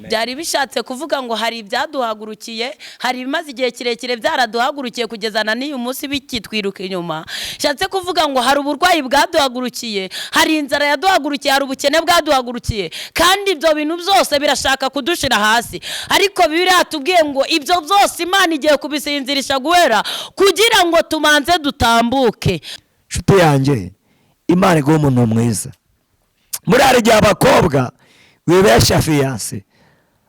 byari bishatse kuvuga ngo hari ibyaduhagurukiye, hari ibimaze igihe kirekire byaraduhagurukiye kugeza na n'uyu munsi bikitwiruka inyuma. Shatse kuvuga ngo hari uburwayi bwaduhagurukiye, hari inzara yaduhagurukiye, hari ubukene bwaduhagurukiye, kandi ibyo bintu byose birashaka kudushira hasi. Ariko Bibiliya yatubwiye ngo ibyo byose Imana igiye kubisinzirisha guhera kugira ngo tumanze dutambuke. Nshuti yanjye, Imana iguha umuntu mwiza. Muri hari igihe abakobwa wibesha fiyanse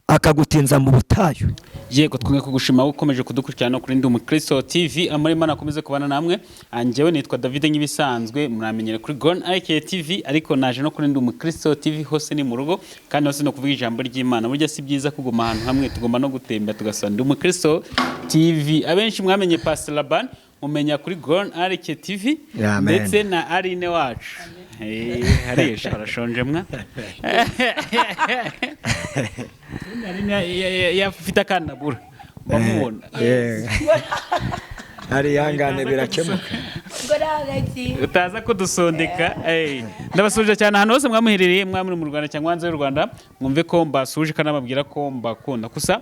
akagutinza mu butayu. Yego, twumwe kugushima ukomeje kudukurikirana kuri Ndi Umukristo TV. Amari Imana akomeze kubana namwe. Anjewe nitwa David Nyibisanzwe, muramenyere kuri Gone IK TV, ariko naje no kuri Ndi Umukristo TV, hose ni mu rugo kandi hose no kuvuga ijambo ry'Imana. Burya si byiza kuguma ahantu hamwe, tugomba no gutemba tugasanga Ndi Umukristo TV. Abenshi mwamenye Pastor Laban, mumenya kuri Gone IK TV ndetse na Arine wacu. Haresha arashonje mwa. Yafite akanabura bamubona. Hari yangane birakemuka. Utaza kudusondeka. Ndabasuje cyane ahantu hose mwamuherereye, mwamuri mu Rwanda cyangwa hanze y'u Rwanda. Mwumve ko mbasuje kandi ababwira ko mbakunda. Kusa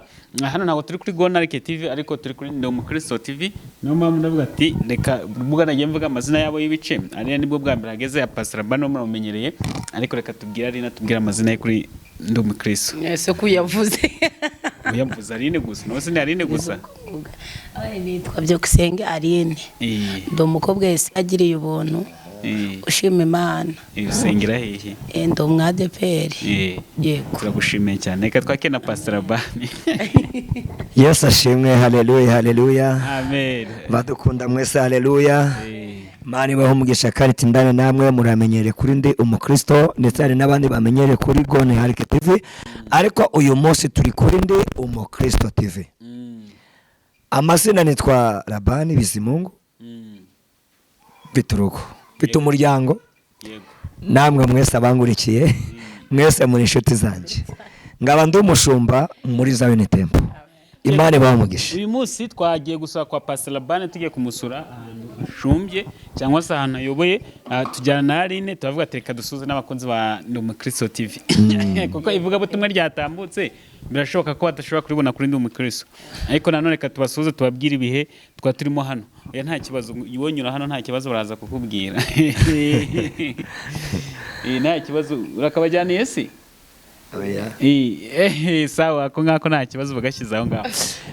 hano ntabwo turi kuri Gone IK TV, ariko turi kuri Ndi Umukristo TV. Niyo mpamvu ndavuga ati reka mvuga nagiye mvuga amazina yabo y'ibice. Ari nibwo bwa mbere hageze ya Pastor Bano muramenyereye, ariko reka tubwira ari natubwira amazina ye kuri Ndi Umukristo. Ese kuyavuze. Uyavuze Arine gusa, nose ni Arine gusa. Nitwa Byukusenge Arine. Ndi umukobwa wese agiriye ubuntu. Ushima Imana. Usengera hehe? Ndi umwadeperi. Yego. Turagushimiye cyane. Reka twake na Pastor Labani. Yesu ashimwe, haleluya haleluya. Amen. Badukunda mwese, haleluya. Mani baho umugisha kandi ndane namwe muramenyere kuri Ndi Umukristo, ndetse hari n'abandi bamenyere kuri Gone IK TV, ariko uyu munsi turi kuri Ndi Umukristo TV. Amazina nitwa Labani Bizimungu. Bituruko bita umuryango. Namwe mwese abangurikiye, mwese muri inshuti zanjye. Ngaba ndi umushumba muri Zion Temple. Imana bamugisha. Uyu munsi twagiye gusaba kwa Pastor Laban, tugiye kumusura ahantu ashumbye cyangwa se ahantu ayoboye. Tujyana na Arine, tuvuga reka dusuze n'abakunzi ba Ndi Umukristo TV. Kuko ivuga butumwa ryatambutse, birashoboka ko batashobora kuribona kuri Ndi Umukristo. Ariko nanone reka tubasuze, tubabwira ibihe twa turimo hano. Oya nta kibazo, ibonyura hano nta kibazo baraza kukubwira. Nta kibazo, urakabajyaniye se? Sawa, ko ngako nta kibazo bagashyize aho ngaho.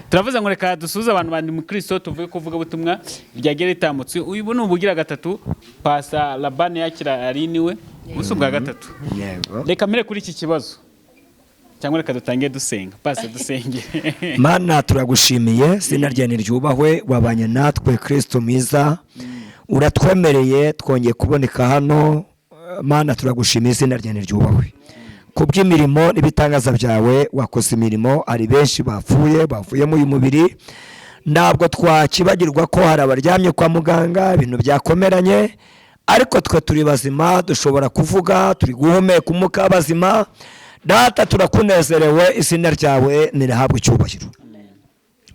Turavuze ngo reka dusuze abantu ba Ndi Umukristo, tuvuge kuvuga butumwa ryagera ritambutse. Uyu ni ubugira gatatu Pastor Laban yakira Arine we, usubwa gatatu. Reka mbere kuri iki kibazo, cyangwa reka dutangiye dusenga. Pastor dusenge. Mana turagushimiye, zina rye niryubahwe, wabanye natwe Kristo mwiza, uratwemereye twongeye kuboneka hano. Mana turagushimiye, zina rye niryubahwe kubw'imirimo n'ibitangaza byawe. Wakoze imirimo, ari benshi bavuye mu uyu mubiri, ntabwo twakibagirwa ko hari abaryamye kwa muganga ibintu byakomeranye, ariko twe turi bazima, dushobora kuvuga, turi guhumeka umwuka w'abazima. Data turakunezerewe, izina ryawe nirihabwe icyubahiro.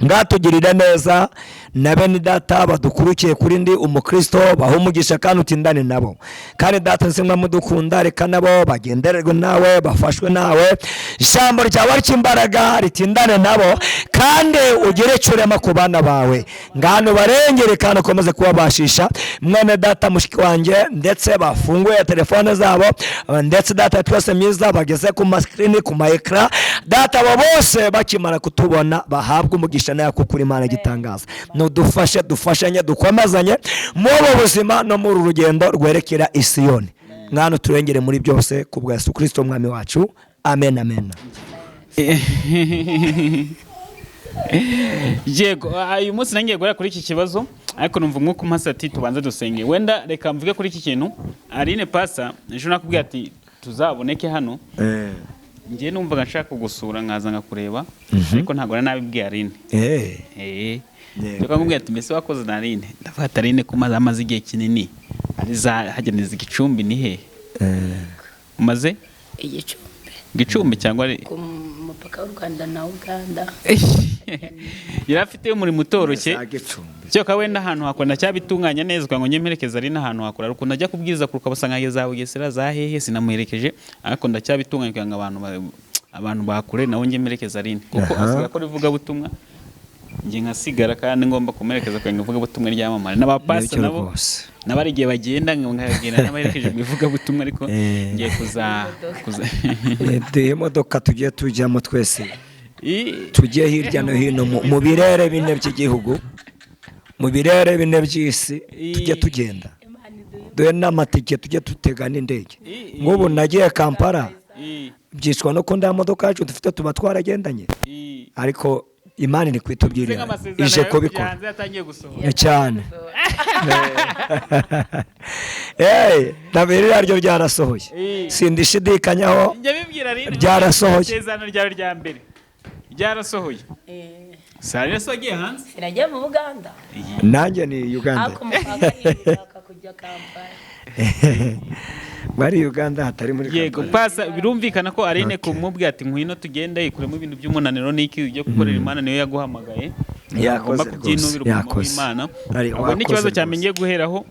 Ngatugirire neza na bene data badukurukiye kuri Ndi Umukristo, baho umugisha kandi utindane nabo. Kandi data nsimwa mudukunda, reka nabo bagendererwe nawe, bafashwe nawe. Ijambo ryawe ry'imbaraga ritindane nabo, kandi ugire cyurema ku bana bawe. Ngano barengere kandi ukomeze kubabashisha. Mwene data mushiki wanjye ndetse bafunguye telefone zabo, ndetse data twese myiza bageze ku maskrini, ku maekra. Data abo bose bakimara kutubona bahabwa umugisha nayo kuri Imana gitangaza. Nudufashe, dufashanye, dukomezanye mu buzima no mu rugendo rwerekera Isiyoni. Ngano turengere muri byose kubwa Yesu Kristo mwami wacu. Amen amen. Yego, uyu munsi nangiye guhera kuri iki kibazo, ariko numva umwuka umpasa ati tubanze dusenge. Wenda reka mvuge kuri iki kintu. Arine Pastor, ejo nakubwiye ati tuzaboneke hano. Ngiye numvaga nshaka kugusura nkaza ngakureba, ariko ntabwo nari nabibwiye Arine. Tukakubwira ati mbese wakoze na Arine. Ndavuga ati Arine ko amaze igihe kinini ari hageneza igicumbi ni he? Umaze igicumbi cyangwa ari umupaka w'u Rwanda na Uganda. Yari afite umurimo utoroshye. Cyo ka wenda ahantu hakora cyabitunganya neza ngo nyemerekeza ari n'ahantu hakora, ariko najya kubwiza kuruka basanga za Bugesera za hehe sinamuherekeje, ariko ndacyabitunganya kugira ngo abantu abantu bakure nawe njye merekeza Aline kuko asigaye akora ivugabutumwa njye nkasigara kandi ngomba kumerekeza kwenga ivugabutumwa ryamamare n'abapasi nabo nabari igihe bagenda nkagenda n'abaherekeje mu ivugabutumwa ariko ngiye kuza imodoka tugiye tujyamo twese tugiye hirya no hino mu birere bine by'igihugu mu birere bine by'isi tujye tugenda duhe n'amatike tujye dutega n'indege nk'ubu nagiye Kampala byicwa no ko nda modoka yacu dufite tuba twaragendanye ariko Imana iri kwitubyirira ije kubikora cyane nabiri ryo ryarasohoye sindishidikanyaho ryarasohoye isezerano ryawe rya mbere ryarasohoye sari yasogiye hanze irajya mu Uganda nanjye ni Uganda ako mupaka kujya Kampala bari Uganda hatari muri yego pasa birumvikana ko Aline kumubwira ati ngwino tugende ikuremo ibintu by'umunaniro n'iki byo gukorera Imana niyo yaguhamagaye yakoze kubyinubira mu Imana ubwo n'ikibazo cyamenye guheraho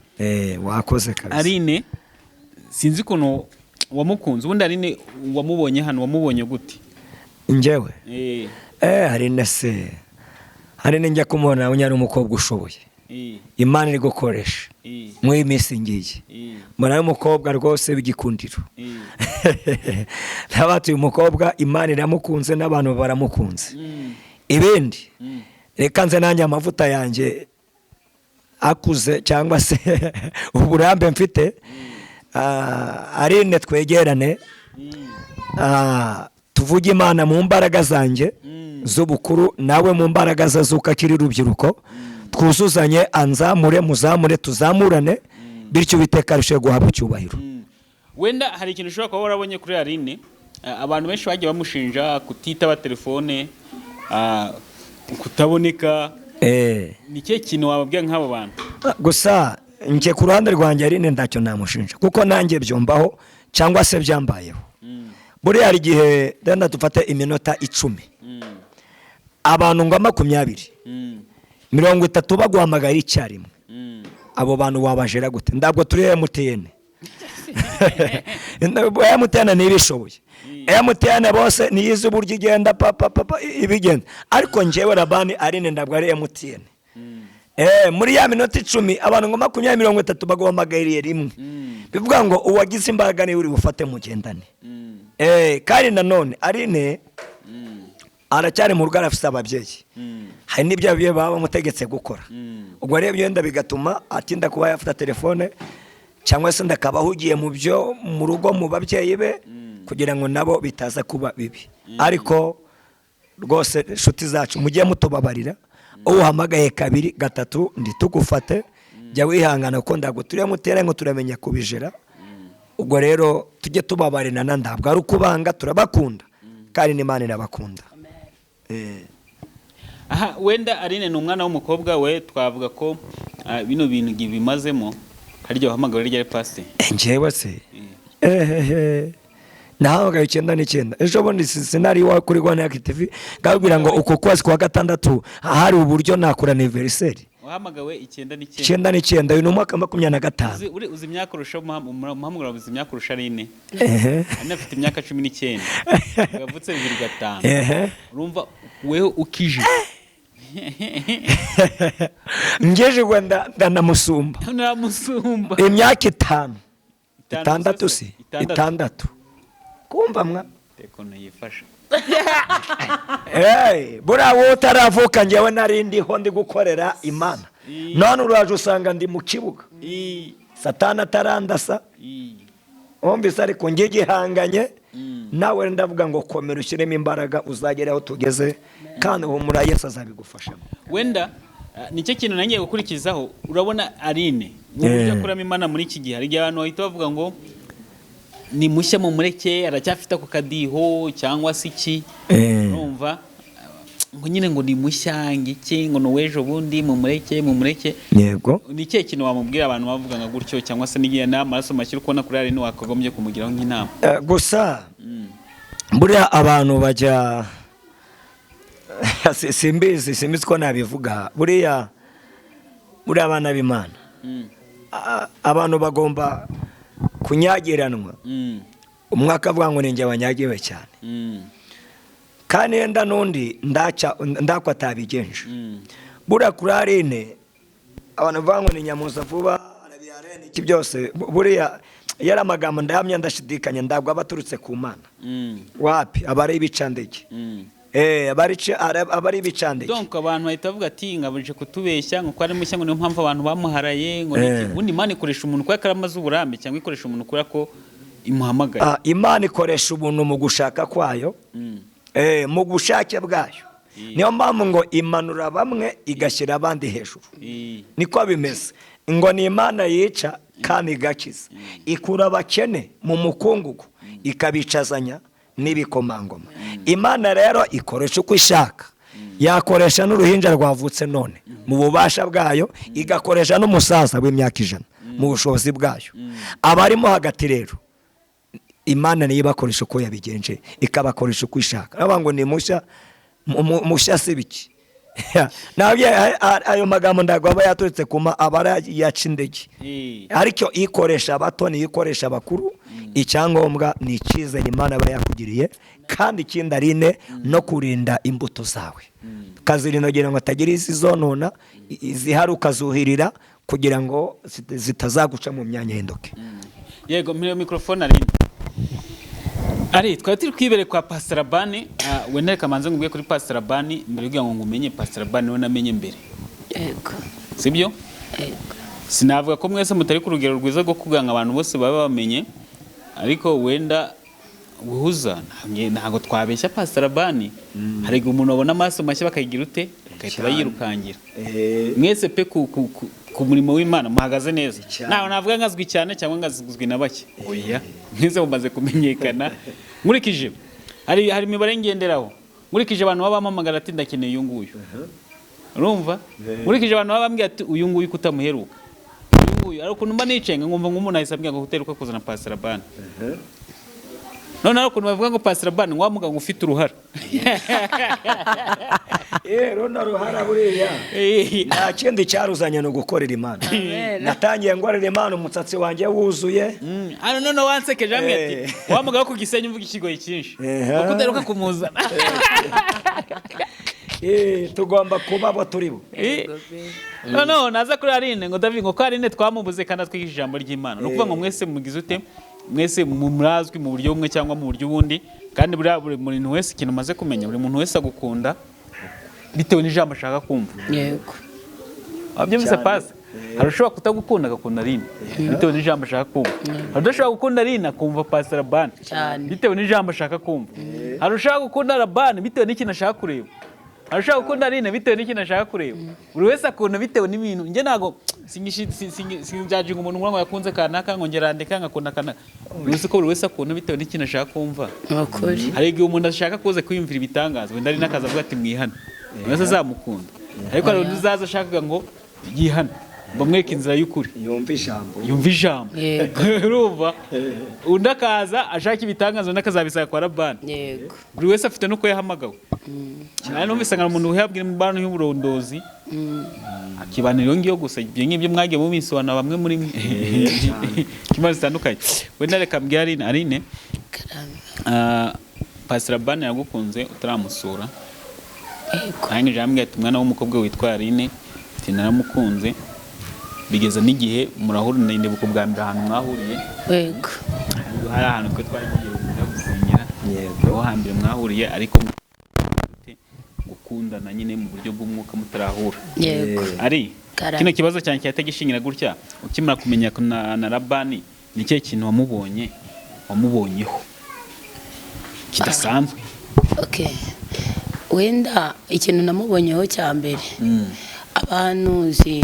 wakoze kabisa Aline sinzi kuno wamukunze ubundi Aline wamubonye hano wamubonye gute njyewe Aline njya kumubona unyari umukobwa ushoboye Imana iri gukoresha mu iminsi ngiye mbona umukobwa rwose w'igikundiro n'abatuye umukobwa Imana iramukunze n'abantu baramukunze ibindi reka nze nanjye amavuta yanjye akuze cyangwa se uburambe mfite Aline twegerane tuvuge Imana mu mbaraga zanjye z'ubukuru nawe mu mbaraga ze z'uko akiri urubyiruko twuzuzanye anzamure muzamure tuzamurane bityo Uwiteka arusheho guhabwa icyubahiro wenda hari ikintu ushobora kuba warabonye kuri Aline abantu benshi bagiye bamushinja kutitaba telefone kutaboneka ni cyo kintu wababwira nk'abo bantu gusa njye ku ruhande rwanjye Aline ntacyo namushinja kuko nanjye byombaho cyangwa se byambayeho buriya hari igihe denda dufate iminota 10 abantu ngo 20 30 baguhamagara icyarimwe abo bantu wabajera gute ndabwo turi MTN MTN nibishoboye MTN bose niyize uburyo igenda papa ibigenda ariko njyewe Rabani Aline ndabwo ari MTN muri ya minota 10 abantu ngo 20 30 baguhamagariye rimwe bivuga ngo uwagize imbaraga ni uri bufate mugendane kandi nanone Aline aracyari mu rugo arafite ababyeyi hari n'ibyo biye baba bamutegetse gukora ubwo rero byenda bigatuma atinda kuba yafata telefone cyangwa se ndakaba hugiye mu byo mu rugo mu babyeyi be kugira ngo nabo bitaza kuba bibi ariko rwose inshuti zacu mugiye mutubabarira uhamagaye 2 3 ndi tugufate jya wihangana ko ndaguturiye mutere ngo turamenya kubijera ubwo rero tujye tubabarina ndabwo ari ukubanga turabakunda kandi n'Imana irabakunda aha wenda Aline ni umwana w'umukobwa we twavuga ko bino bintu gibimazemo haryo uhamagara rya pastor njyewe se nahamagaye 9 ejo bundi sinari wa kuri Rwanda TV gabwira ngo uko kwezi kwa gatandatu hari uburyo nakora anniversary wahamagawe 9 uyu mwaka 25 uzi imyaka urusha muhamagara uzi imyaka urusha Aline anafite imyaka 19 yavutse 2005 urumva wewe ukije ngeje Rwanda ndanamusumba imyaka 5 6 si 6 kumva mwa tekono yifasha bura wowe utaravuka njyewe narindiho ndi gukorera Imana none uraje usanga ndi mu kibuga Satani atarandasa ombise ariko ngiye gihanganye nawe ndavuga ngo komera ushyiremo imbaraga uzagera aho tugeze kandi humura Yesu azabigufasha wenda nicyo kintu nangiye gukurikizaho urabona Aline mu buryo akuramo Imana muri iki gihe hari igihe abantu bahita bavuga ngo ni mushya mu mureke aracyafite ako kadiho cyangwa se iki urumva ngo nyine ngo ni mushya ngiki ngo nowejo bundi mu mureke yego ni cyo kintu wamubwira abantu bavuga nga gutyo cyangwa se nigiye n'amaraso makiri kubona kuri Aline wakagombye kumugiraho nk'inama gusa buriya abantu bajya simbizi ko nabivuga buriya abana b'Imana abantu bagomba kunyagiranwa umwaka avuga ngo ninjye abanyagiwe cyane kandi yenda n'undi ndako atabigenje buriya kuri Aline abantu bavuga ngo ni nyamuza vuba arabyara iki byose buriya yari amagambo ndayamya ndashidikanya ndabwo abaturutse ku Mana wapi abari ibicandege abari ibicandege donc abantu bahita bavuga ati ngabuje kutubeshya ngo ari mushya ngo niyo mpamvu abantu bamuharaye ngo ubundi Imana ikoresha umuntu kwa karamaze uburambe cyangwa ikoresha umuntu kura ko imuhamagaye. Imana ikoresha ubuntu mu gushaka kwayo mu bushake bwayo niyo mpamvu ngo imanura bamwe igashyira abandi hejuru niko bimeze ngo ni Imana yica kandi igakiza ikura abakene mu mukungugu ikabicazanya n'ibikomangoma. Imana rero ikoresha uko ishaka yakoresha n'uruhinja rwavutse none mu bubasha bwayo igakoresha n'umusaza w'imyaka 100 mu bushobozi bwayo abarimo hagati rero Imana niyo ibakoresha uko yabigenje ikabakoresha uko ishaka ngo ni mushya sibiki nabyo ayo magambo ndagwa yaturutse kuma abara yacindege ariko ikoresha abato ni ikoresha abakuru icyangombwa ni icyizere Imana bayakugiriye kandi ikindi Aline no kurinda imbuto zawe kazirinogera ngo atagira izizonona izihari ukazuhirira kugira ngo zitazaguca mu myanya y'indoke. Yego mpire microphone ari twari turi kwibere kwa Pastor Labani wenda kamanze ngubwiye kuri Pastor Labani mbere yugira ngo ngumenye Pastor Labani we namenye mbere. Yego sibyo sinavuga ko mwese mutari ku rugero rwiza rwo kuganga abantu bose baba bamenye ariko wenda guhuza ntago twabeshya Pastor Labani hari umuntu abona amaso mashya bakayigira ute bakahita bayirukangira mwese pe ku murimo w'Imana muhagaze neza naho navuga ngazwi cyane cyangwa ngazwi na bake oya mwize mumaze kumenyekana nkurikije hari imibare ngenderaho nkurikije abantu babamamagara ati ndakeneye uyu nguyu urumva nkurikije abantu babambwiye ati uyu nguyu kutamuheruka uyu nguyu ariko numba nicenga ngumva nk'umuntu ahise ambwira ngo uteruka kuzana Pastor Labani none ariko bavuga ngo Pastor Labani wamuga ngo ufite uruhara rona ruhara buriya nta kindi cyaruzanye no gukorera Imana natangiye ngorera Imana umutsatsi wanjye wuzuye none wansekeje amwe ati wamuga ku Gisenyi uvuga ikigoyi cyinshi uko uteruka kumuzana tugomba kuba abo turibo no naza kuri Aline ngo David ngo ko Aline twamubuze kandi twigishije ijambo ry'Imana no kuvuga ngo mwese mugize ute mwese murazwi mu buryo bumwe cyangwa mu buryo bundi kandi buri muntu wese ikintu maze kumenya buri muntu wese agukunda bitewe n'ijambo ashaka kumva. Yego abyumvise Pastor harushobora kutagukunda agakunda Aline bitewe n'ijambo ashaka kumva harushobora gukunda Aline akumva Pastor Labani bitewe n'ijambo ashaka kumva harushobora gukunda Labani bitewe n'ikintu ashaka kureba harushobora gukunda Aline bitewe n'ikintu ashaka kureba buri wese akunda bitewe n'ibintu nge nago sinjajinga umuntu ngo yakunze kanaka ngo ngerandika ngakunda kanaka buri ko buri wese akunda bitewe n'ikintu ashaka kumva hari igihe umuntu ashaka kuze kwiyumvira ibitangaza wenda ari nakaza avuga ati mwihana wese azamukunda ariko hari undi uzaza ashaka ngo yihana bamweka inzira y'ukuri yumva ijambo urumva undi akaza ashaka ibitangaza undi akazabisanga kwa Labani buri wese afite nuko yahamagawe cyane numvise ngo umuntu uhabwira imibano y'uburondozi akibanira ngiyo gusa ibyo ngibyo mwagiye mu minsi bamwe muri kimaze zitandukanye wenda reka mbwira Aline Pastor Labani yagukunze utaramusura kandi jamwe ati umwana w'umukobwa witwa Aline ati naramukunze bigeza n'igihe murahura n'indebuko bwa mbere ahantu mwahuriye yego hari ahantu twe twagiye gusinyira yego hambere mwahuriye ariko gukundana nyine mu buryo bw'umwuka mutarahura yego ari kino kibazo cyane cyatagishingira gutya ukimara kumenya na Labani ni cyo kintu wamubonyeho kidasanzwe. Okay wenda ikintu namubonyeho cya mbere abantuzi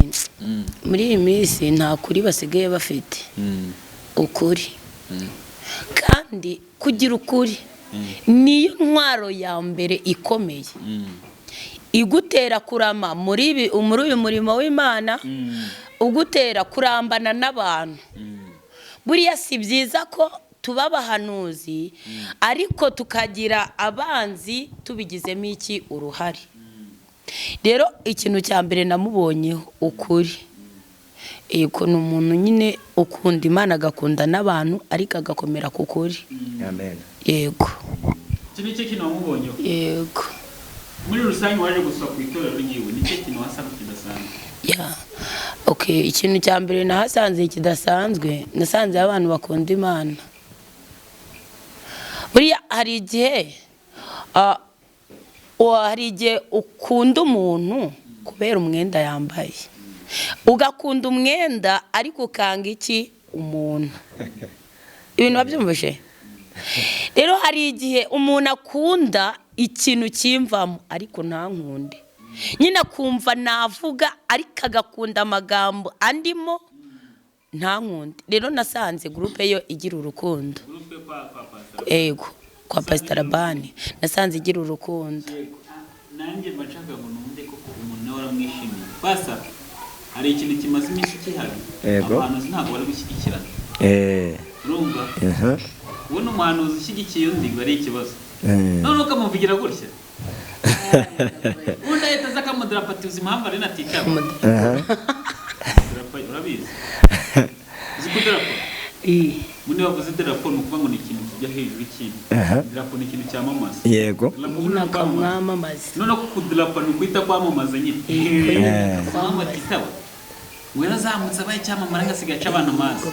muri iyi minsi nta kuri basigaye bafite ukuri kandi kugira ukuri niyo ntwaro ya mbere ikomeye igutera kurama muri uyu murimo w'Imana ugutera kurambana n'abantu buriya si byiza ko tuba abahanuzi ariko tukagira abanzi tubigizemo iki uruhare. Rero ikintu cya mbere namubonyeho ukuri yego ni umuntu nyine ukunda Imana agakunda n'abantu ariko agakomera ku kuri. Amen. Yego iki ni cyo kintu wamubonyeho. yego. Muri rusange waje gusura ku itorero ryiwe ni cyo kintu wasanze kidasanzwe. Okay, ikintu cya mbere nahasanze kidasanzwe, nasanze abantu bakunda Imana. Buriya hari igihe ukunda umuntu kubera umwenda yambaye, ugakunda umwenda ariko ukanga iki umuntu. Ibintu babyumvishe. Rero hari igihe umuntu akunda ikintu kimvamo ariko ntankunde, nyine akumva navuga ariko agakunda amagambo andimo ntankunde. Rero nasanze groupe yo igira urukundo. Yego, kwa Pastor Labani nasanze igira urukundo. Nanjye bashaka ngo numve ko umuntu nawe aramwishimiye. Basa hari ikintu kimaze iminsi kihari. Abantu ntabwo bari gushyigikirana. Urumva? Ubona umuhanuzi ushyigikiye undi bari ikibazo. None ukamuvugira gutya. Undi ahita aza akamudrapatiza impamvu ari naticaba. Urabizi? Uzi ko drapo? Muri bavuze drapo ni ukuvuga ngo ni ikintu kijya hejuru y'ikindi. Drapo ni ikintu cyamamaza. Yego. Mwamamaza. None ko kudrapo ni ukwita kwamamaza nyine. Kwamamaza kitaba. Wera zamutse abaye cyamamara ngasiga aca abantu amazi.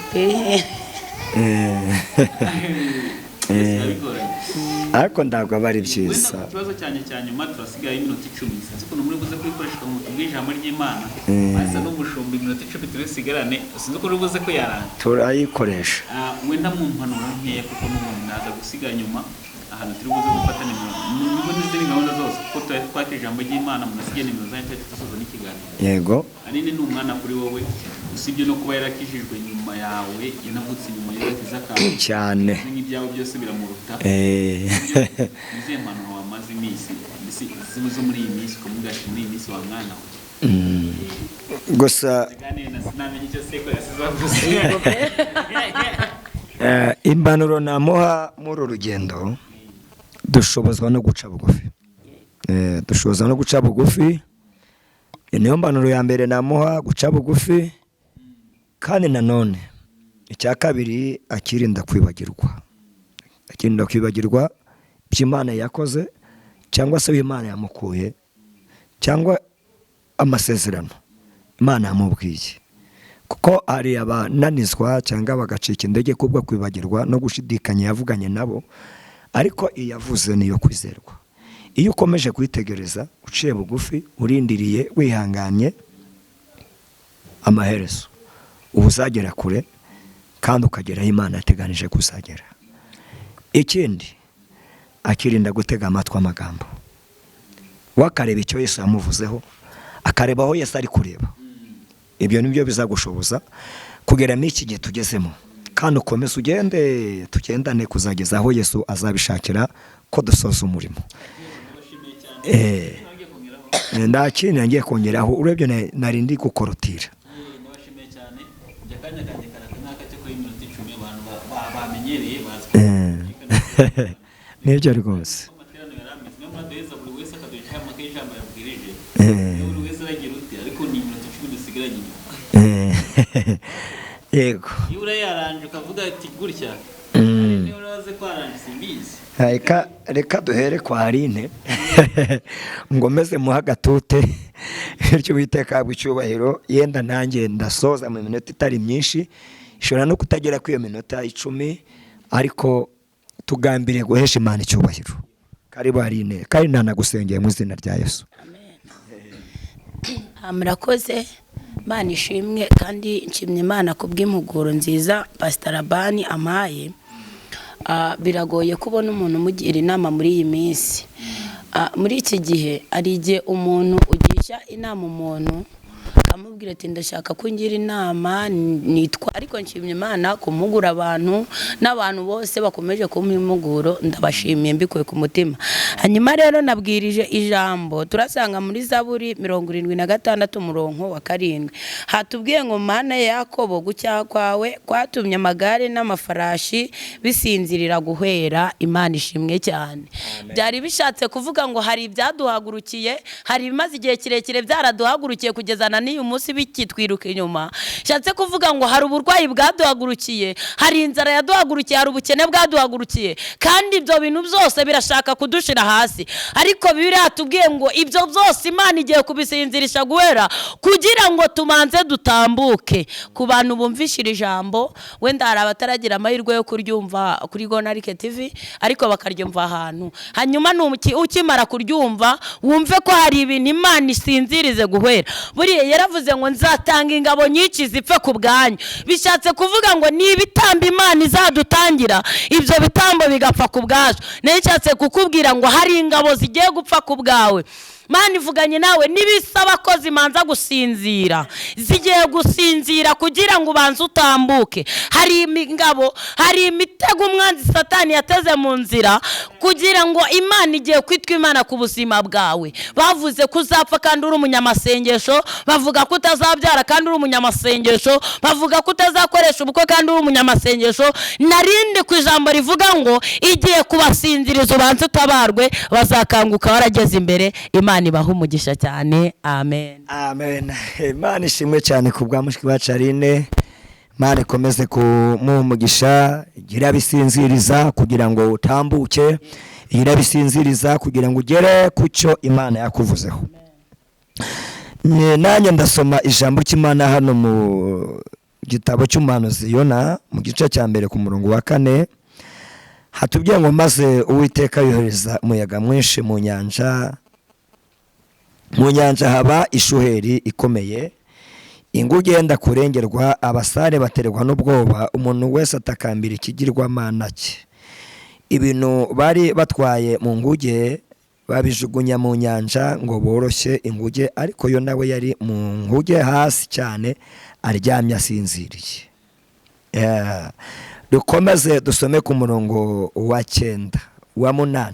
Ariko ntabwo aba ari byiza. Wenda ikibazo cyane nyuma turasigaye iminota 10. Sinzi ko muri buze kwikoresha mu ijambo ry'Imana. Asa n'umushumbi iminota 10 turisigarane. Sinzi ko rubuze ko yarana. Turayikoresha. Wenda mu mpanuro nkeya kuko n'umuntu naza gusiga nyuma ahantu turi buze gufata nimero. Nibo n'izindi gahunda zose kuko twakira ijambo ry'Imana munasigaye nimero zanyu tusoza n'ikiganiro. Yego. Anini ni umwana kuri wowe usibye no kuba yarakijijwe nyuma yawe yanavutse nyuma y'agakiza kawe cyane n'ibyawe byose biramuruta. Nize mpanuro wamaze iminsi zimwe zo muri iyi minsi ukamugasha muri iyi minsi wa mwana we gusa sinamenye icyo seko yasizavuze. impanuro namuha muri urugendo dushobozwa no guca bugufi. Dushobozwa no guca bugufi. Niyo mpanuro ya mbere namuha, guca bugufi. Kandi nanone icya kabiri akirinda kwibagirwa. Akirinda kwibagirwa by'Imana yakoze cyangwa se w'Imana yamukuye cyangwa amasezerano Imana yamubwiye. Kuko ari abananizwa cyangwa bagacika indege kubwo kwibagirwa no gushidikanya yavuganye nabo, ariko iyavuze niyo kwizerwa. Iyo ukomeje kwitegereza uciye bugufi urindiriye wihanganye, amaherezo ubuzagera kure kandi ukagera Imana yateganije kuzagera. Ikindi akirinda gutega amatwi amagambo. Wakareba icyo Yesu yamuvuzeho, akareba aho Yesu ari kureba. Ibyo nibyo bizagushoboza kugera n'iki gihe tugezemo. Kandi ukomeze ugende tugendane kuzageza aho Yesu azabishakira ko dusoza umurimo. Ndakindi ngiye kongeraho urebye narindi gukorotira. Ndabashimiye cyane. Jakanya kanje karakana cyo kuri minota 10 abantu bamenyereye bazi. Nibyo rwose. Amaterano yarameze no madeza buri wese akaduha amakaye ijambo yabwirije. Buri wese aragira uti ariko ni minota 10 dusigaranye. Yego. Yura yaranje ukavuga ati gutya. Niyo uraze kwaranje simbizi. Reka duhere kwa Aline ngomeze muha gatute bityo Uwiteka bw'icyubahiro. Yenda nanjye ndasoza mu minota itari myinshi, ishobora no kutagera ku iyo minota 10, ariko tugambire guhesha Imana icyubahiro. Karibu Aline, kandi nanagusengeye mu izina rya Yesu. Amen. Murakoze. Imana ishimwe kandi nshimye Imana kubw'impuguro nziza Pastor Labani amaye. Biragoye kubona umuntu umugira inama muri iyi minsi. Muri iki gihe ari igihe umuntu ugisha inama umuntu amubwira ati ndashaka kungira inama nitwa, ariko nshimye Imana kumugura abantu n'abantu bose bakomeje kumpimuguro ndabashimiye mbikuye ku mutima. Hanyuma rero nabwirije ijambo turasanga muri Zaburi 76 umurongo wa 7 hatubwiye ngo Mana ya Yakobo gucyaha kwawe kwatumye amagare n'amafarashi bisinzirira guhera. Imana ishimwe cyane. Byari bishatse kuvuga ngo hari ibyaduhagurukiye, hari bimaze igihe kirekire byaraduhagurukiye kugeza na uyu munsi bikitwiruka inyuma. Shatse kuvuga ngo hari uburwayi uburwayi bwaduhagurukiye, hari inzara yaduhagurukiye, hari ubukene bwaduhagurukiye, kandi ibyo bintu byose birashaka kudushira hasi. Ariko Bibiliya yatubwiye ngo ibyo byose Imana igiye kubisinzirisha guhera kugira ngo tumanze dutambuke. Ku bantu bumvishira ijambo, wenda hari abataragira amahirwe yo kuryumva kuri Gonarike TV, ariko bakaryumva ahantu, hanyuma ukimara kuryumva wumve ko hari ibintu Imana isinzirize guhera. Buriya yaravuze ngo nzatanga ingabo nyinshi zipfe ku bwanyu. Bishatse kuvuga ngo ni ibitambo Imana izadutangira, ibyo bitambo bigapfa ku bwacu. Nishatse kukubwira ngo hari ingabo zigiye gupfa ku bwawe. Imana ivuganye nawe nibisaba ko zimanza gusinzira, zigiye gusinzira kugira ngo ubanze utambuke. Hari ingabo, hari imitego umwanzi Satani yateze mu nzira kugira ngo Imana igiye kwitwa Imana ku buzima bwawe. Bavuze ko uzapfa kandi uri umunyamasengesho, bavuga ko utazabyara kandi uri umunyamasengesho, bavuga ko utazakoresha ubukwe kandi uri umunyamasengesho. Narindi ku ijambo rivuga ngo igiye kubasinziriza ubanze utabarwe, bazakanguka warageze imbere. Imana ibaha umugisha cyane. Amen. Amen. Imana ishimwe cyane ku bwa mushiki wacu Aline. Imana ikomeze kumuha umugisha, igira bisinziriza kugira ngo utambuke, igira bisinziriza kugira ngo ugere ku cyo Imana yakuvuzeho. Nanjye ndasoma ijambo cy'Imana hano mu gitabo cy'umuhanuzi Yona mu gice cya mbere ku murongo wa 4. Hatubwiye ngo maze Uwiteka yohereza umuyaga mwinshi mu nyanja. Mu nyanja haba ishuheri ikomeye, inguge yenda kurengerwa, abasare baterwa n'ubwoba, umuntu wese atakambira ikigirwamana cye. Ibintu bari batwaye mu nguge babijugunya mu nyanja ngo boroshye inguge, ariko yo nawe yari mu nguge hasi cyane aryamye asinziriye. Dukomeze dusome ku murongo wa 9 wa 8.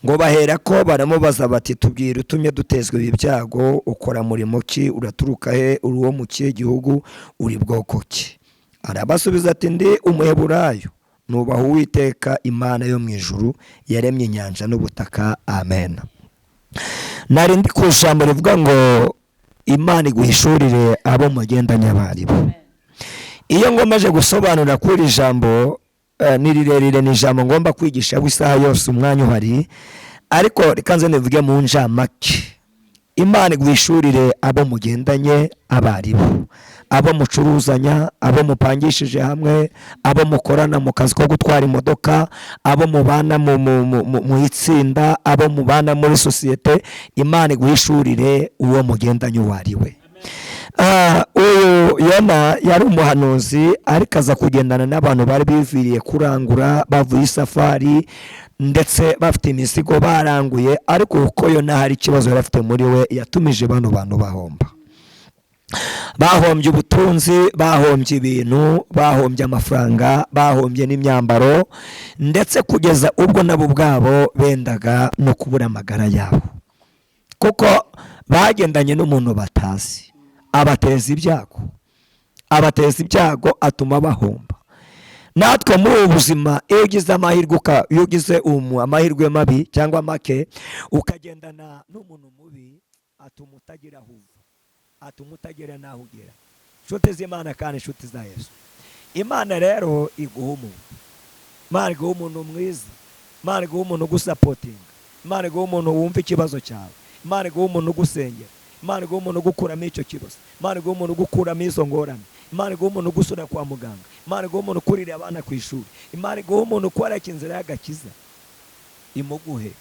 Ngo bahera ko baramubaza bati tubwire utumye dutezwe ibi byago, ukora murimo ki, uraturuka he, uri wo mu kihe gihugu, uri bwoko ki? Arabasubiza ati ndi Umuheburayo, nubaha Uwiteka Imana yo mu ijuru yaremye inyanja n'ubutaka. Amen. Nari ndi ku ijambo rivuga ngo Imana iguhishurire abo mugendanye abaribo. Iyo ngomaje gusobanura kuri ijambo ni rirerire, ni ijambo ngomba kwigisha isaha yose umwanya uhari, ariko rikanze nivuge mu njamake. Imana iguhishurire abo mugendanye abaribo, abo mucuruzanya, abo mupangishije hamwe, abo mukorana mu kazi ko gutwara imodoka, abo mubana mu itsinda, abo mubana muri sosiyete. Imana iguhishurire uwo mugendanye uwariwe. Uyu Yona yari umuhanuzi, ariko aza kugendana n'abantu bari biviriye kurangura, bavuye isafari ndetse bafite imizigo baranguye, ariko uko Yona hari ikibazo yari afite muri we, yatumije bano bantu bahomba. Bahombye ubutunzi, bahombye ibintu, bahombye amafaranga, bahombye n'imyambaro, ndetse kugeza ubwo nabo ubwabo bendaga no kubura amagara yabo, kuko bagendanye n'umuntu batazi. Abateza ibyago atuma bahomba. Natwe muri ubu buzima iyo ugize amahirwe, iyo ugize amahirwe mabi cyangwa make, ukagendana n'umuntu mubi, atuma utagira aho uva, atuma utagera n'aho ugera. Inshuti z'Imana kandi inshuti za Yesu, Imana rero iguha umuntu. Imana iguha umuntu mwiza, Imana iguha umuntu ugusapotinga, Imana iguha umuntu wumva ikibazo cyawe, Imana iguha umuntu ugusengera, Imana iguha umuntu gukuramo icyo kibazo, Imana iguha umuntu gukuramo izo ngorane, Imana iguha umuntu gusura kwa muganga, Imana iguha umuntu kurira abana ku ishuri, Imana iguha umuntu kwareka inzira y'agakiza imuguhe,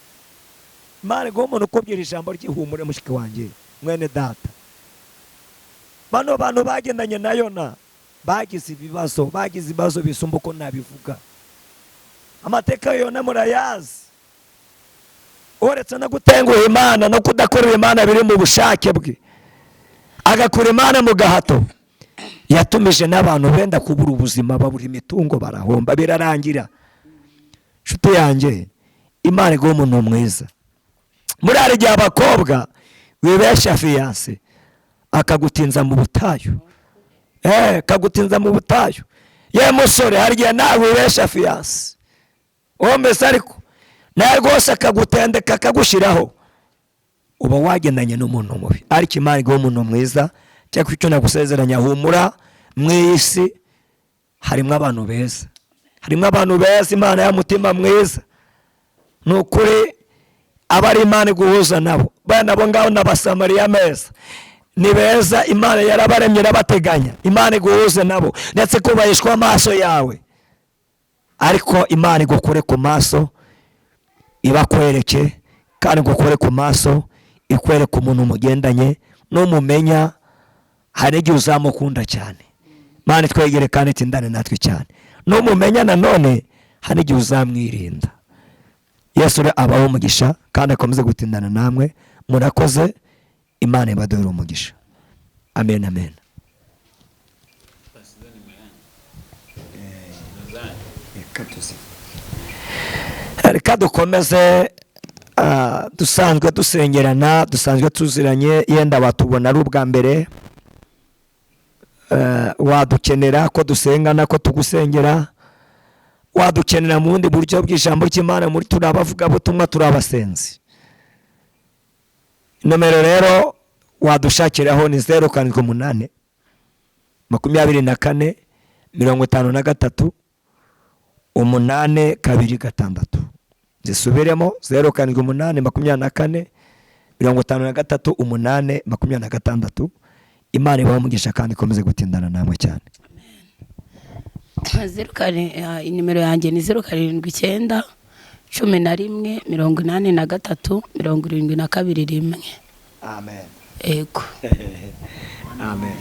Imana iguha umuntu kubwira ijambo ry'ihumure. Mushiki wanjye, mwene data, bano bantu bagendanye na Yona bagize ibibazo bisumba uko nabivuga. Amateka ya Yona murayazi. Uretse no gutenguha Imana no kudakorera Imana biri mu bushake bwe, agakora Imana mu gahato, yatumije n'abantu benda kubura ubuzima, babura imitungo, barahomba, birarangira. Nshuti yanjye, Imana iguha umuntu mwiza. Muri hari igihe abakobwa wibesha fiyanse akagutinza mu butayu, kagutinza mu butayu. Ye musore, hari igihe nawe wibesha fiyanse mbese ariko nawe rwose akagutendeka akagushiraho, uba wagendanye n'umuntu mubi. Ariko Imana iguha umuntu mwiza, cyangwa icyo nagusezeranya, humura mu isi harimo abantu beza, harimo abantu beza, Imana y'umutima mwiza. Ni ukuri aba ari Imana iguhuza nabo, bene abo ngabo n'abasamariya meza, ni beza, Imana yarabaremye irabateganya, Imana iguhuze nabo, ndetse kubahishwa amaso yawe, ariko Imana igukore ku maso, ibakwereke, kandi igukore ku maso, ikwereke umuntu mugendanye, n'umumenya, hari igihe uzamukunda cyane. Imana twegere kandi tindane natwe cyane, n'umumenya nanone hari igihe uzamwirinda. Yesu abaho umugisha kandi akomeze gutindana namwe. Murakoze, Imana ibaduhere umugisha. Amen, amen. Reka dukomeze, dusanzwe dusengerana, dusanzwe tuziranye, yenda batubona ari ubwa mbere, wadukenera ko dusengana, ko tugusengera, wadukenera mu bundi buryo bw'ijambo ry'Imana, muri turabavuga butumwa, turabasenzi. Nomero rero wadushakiraho ni 078 24 53 826. Zisubiremo 078 24 53 826. Imana ibaho umugisha kandi ikomeze gutindana namwe cyane. Nimero yanjye ni 079 11 83 72 Amen. Ego. Amen.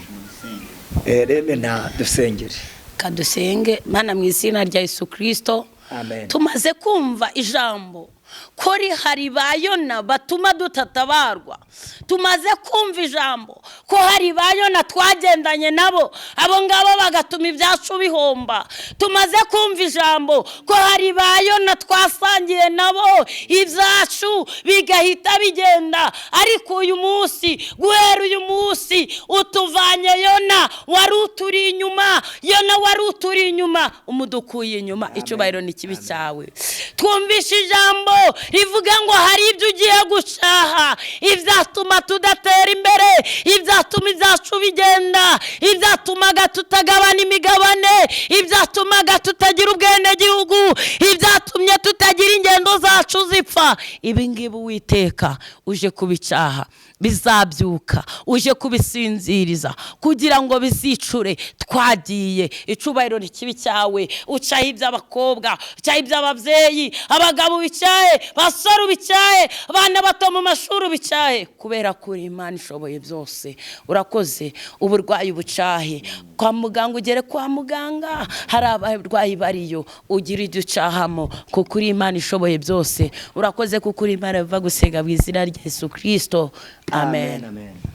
Rebe na dusengere. Kadusenge. Mana mu izina rya Yesu Kristo. Amen. Tumaze kumva ijambo ko hari ba Yona batuma dutatabarwa. Tumaze kumva ijambo ko hari ba Yona twagendanye nabo, abo ngabo bagatuma ibyacu bihomba. Tumaze kumva ijambo ko hari ba Yona twasangiye nabo, ibyacu bigahita bigenda. Ariko uyu munsi, guhera uyu munsi, utuvanye Yona wari uturi inyuma, Yona wari uturi inyuma, umudukuye inyuma. Icyubahiro ni kibi cyawe. Twumvishe ijambo rivuga ngo hari ibyo ugiye gucaha, ibyatuma tudatera imbere, ibyatuma ibyacu bigenda, ibyatumaga tutagabana imigabane, ibyatumaga tutagira ubwenegihugu, ibyatumye tutagira ingendo zacu zipfa. Ibi ngibi Uwiteka uje kubicaha, bizabyuka, uje kubisinziriza kugira ngo bizicure. Twagiye, icubahiro ni kibi cyawe. Ucaho iby'abakobwa, ucaho iby'ababyeyi, abagabo bicaye, basore bicaye, abana bato mu mashuri bicaye, kubera kuri Imana ishoboye byose. Urakoze, uburwayi bucahe, kwa muganga ugere kwa muganga, hari abarwayi bariyo, ugira ibyo ucahamo, kuko uri Imana ishoboye byose. Urakoze kuko uri Imana biva gusega mu izina rya Yesu Kristo. Amen. Amen.